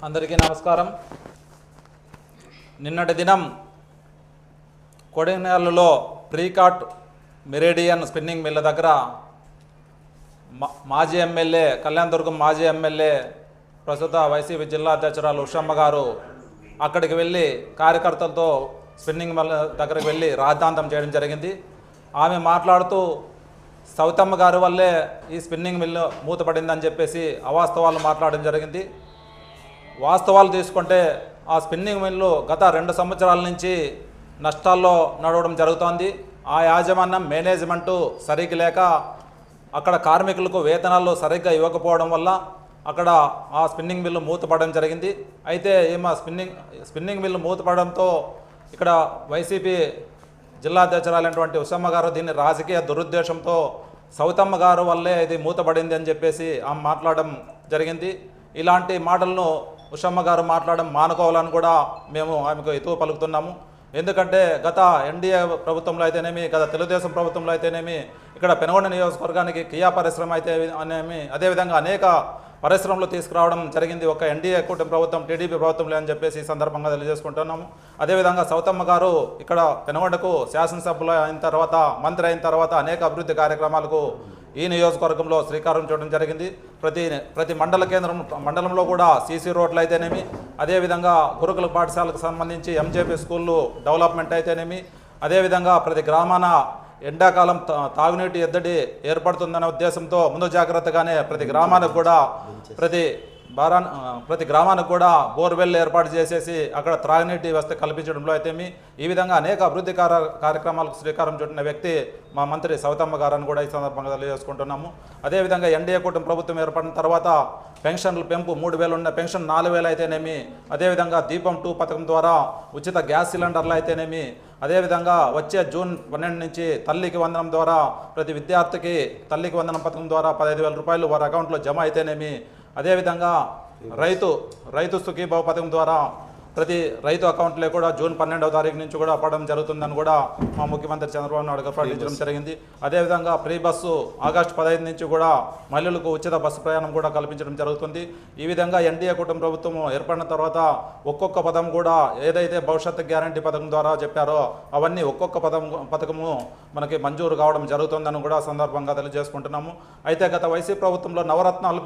అందరికీ నమస్కారం. నిన్నటి దినం కొడైనెలలో ప్రీకాట్ మెరిడియన్ స్పిన్నింగ్ మిల్ దగ్గర మాజీ ఎమ్మెల్యే కళ్యాణదుర్గం మాజీ ఎమ్మెల్యే ప్రస్తుత వైసీపీ జిల్లా అధ్యక్షురాలు ఉషమ్మ గారు అక్కడికి వెళ్ళి కార్యకర్తలతో స్పిన్నింగ్ మిల్ దగ్గరికి వెళ్ళి రాద్ధాంతం చేయడం జరిగింది. ఆమె మాట్లాడుతూ సౌతమ్మ గారి వల్లే ఈ స్పిన్నింగ్ మిల్లు మూతపడిందని చెప్పేసి అవాస్తవాలు మాట్లాడడం జరిగింది. వాస్తవాలు తీసుకుంటే ఆ స్పిన్నింగ్ మిల్లు గత 2 సంవత్సరాల నుంచి నష్టాల్లో నడవడం జరుగుతోంది. ఆ యాజమాన్యం మేనేజ్మెంటు సరిగ్గా లేక అక్కడ కార్మికులకు వేతనాలు సరిగ్గా ఇవ్వకపోవడం వల్ల అక్కడ ఆ స్పిన్నింగ్ మిల్లు మూతపడడం జరిగింది. అయితే ఏమో స్పిన్నింగ్ మిల్లు మూతపడడంతో ఇక్కడ వైసీపీ జిల్లా అధ్యక్షురాలైనటువంటి ఉషమ్మ గారు దీన్ని రాజకీయ దురుద్దేశంతో సౌతమ్మ గారు వల్లే ఇది మూతపడింది అని చెప్పేసి ఆమె మాట్లాడడం జరిగింది. ఇలాంటి మాటలను ఉషమ్మ గారు మాట్లాడడం మానుకోవాలని కూడా మేము ఆమెకు ఎత్తువ పలుకుతున్నాము. ఎందుకంటే గత ఎన్డీఏ ప్రభుత్వంలో అయితేనేమి, గత తెలుగుదేశం ప్రభుత్వంలో అయితేనేమి, ఇక్కడ పెనుగొండ నియోజకవర్గానికి కియా పరిశ్రమ అయితే అనేమి, అదేవిధంగా అనేక పరిశ్రమలు తీసుకురావడం జరిగింది. ఒక ఎన్డీఏ కూటమి ప్రభుత్వం, టీడీపీ ప్రభుత్వంలో అని చెప్పేసి ఈ సందర్భంగా తెలియజేసుకుంటున్నాము. అదేవిధంగా సౌతమ్మ గారు ఇక్కడ పెనుగొండకు శాసనసభ్యులు అయిన తర్వాత, మంత్రి అయిన తర్వాత అనేక అభివృద్ధి కార్యక్రమాలకు ఈ నియోజకవర్గంలో శ్రీకారం చుట్టడం జరిగింది. ప్రతి మండలంలో కూడా సీసీ రోడ్లు అయితేనేమి, అదేవిధంగా గురుకుల పాఠశాలకు సంబంధించి ఎంజేపీ స్కూళ్ళు డెవలప్మెంట్ అయితేనేమి, అదేవిధంగా ప్రతి గ్రామాన ఎండాకాలం తాగునీటి ఎద్దడి ఏర్పడుతుందనే ఉద్దేశంతో ముందు జాగ్రత్తగానే ప్రతి గ్రామానికి కూడా బోర్వెల్ ఏర్పాటు చేసేసి అక్కడ త్రాగునీటి వ్యవస్థ కల్పించడంలో అయితేమి, ఈ విధంగా అనేక అభివృద్ధి కార్యక్రమాలకు శ్రీకారం చుట్టిన వ్యక్తి మా మంత్రి సౌతమ్మ గారని కూడా ఈ సందర్భంగా తెలియజేసుకుంటున్నాము. అదేవిధంగా ఎన్డీఏ కూటమి ప్రభుత్వం ఏర్పడిన తర్వాత పెన్షన్ల పెంపు 3,000 ఉన్న పెన్షన్ 4,000 అయితేనేమి, అదేవిధంగా దీపం 2 పథకం ద్వారా ఉచిత గ్యాస్ సిలిండర్లు అయితేనేమి, అదేవిధంగా వచ్చే జూన్ 12 నుంచి తల్లికి వందనం ద్వారా ప్రతి విద్యార్థికి తల్లికి వందనం పథకం ద్వారా 15,000 రూపాయలు వారి అకౌంట్లో జమ అయితేనేమి, అదేవిధంగా రైతు సుఖీభావ పథకం ద్వారా ప్రతి రైతు అకౌంట్లో కూడా జూన్ 12వ తారీఖు నుంచి కూడా పడడం జరుగుతుందని కూడా మా ముఖ్యమంత్రి చంద్రబాబు నాయుడు గారు ప్రకటించడం జరిగింది. అదేవిధంగా ఫ్రీ బస్సు ఆగస్టు 15 నుంచి కూడా మహిళలకు ఉచిత బస్సు ప్రయాణం కూడా కల్పించడం జరుగుతుంది. ఈ విధంగా ఎన్డీఏ కూటమి ప్రభుత్వం ఏర్పడిన తర్వాత ఒక్కొక్క పదం కూడా ఏదైతే భవిష్యత్తు గ్యారంటీ పథకం ద్వారా చెప్పారో అవన్నీ ఒక్కొక్క పథకము మనకి మంజూరు కావడం జరుగుతుందని కూడా సందర్భంగా తెలియజేసుకుంటున్నాము. అయితే గత వైసీపీ ప్రభుత్వంలో నవరత్నాలు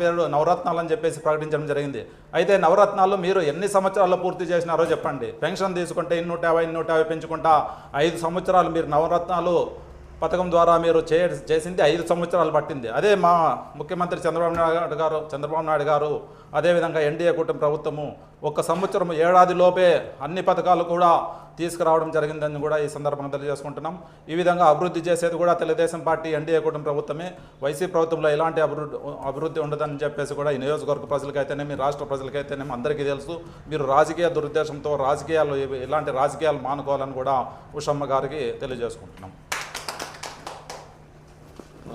అని చెప్పేసి ప్రకటించడం జరిగింది. అయితే నవరత్నాలు మీరు ఎన్ని సంవత్సరాల్లో పూర్తి చేసినారో చెప్పండి. పెన్షన్ తీసుకుంటే 250 పెంచుకుంటా 5 సంవత్సరాలు మీరు నవరత్నాలు పథకం ద్వారా మీరు చేసింది 5 సంవత్సరాలు పట్టింది. అదే మా ముఖ్యమంత్రి చంద్రబాబు నాయుడు గారు అదేవిధంగా ఎన్డీఏ కూటమి ప్రభుత్వము 1 సంవత్సరం ఏడాదిలోపే అన్ని పథకాలు కూడా తీసుకురావడం జరిగిందని కూడా ఈ సందర్భంగా తెలియజేసుకుంటున్నాం. ఈ విధంగా అభివృద్ధి చేసేది కూడా తెలుగుదేశం పార్టీ ఎన్డీఏ కూటమి ప్రభుత్వమే. వైసీపీ ప్రభుత్వంలో ఎలాంటి అభివృద్ధి ఉండదని చెప్పేసి కూడా ఈ నియోజకవర్గ ప్రజలకైతేనేమి, రాష్ట్ర ప్రజలకైతేనేమి అందరికీ తెలుసు. మీరు రాజకీయ దురుద్దేశంతో ఇలాంటి రాజకీయాలు మానుకోవాలని కూడా ఉషమ్మ గారికి తెలియజేసుకుంటున్నాం.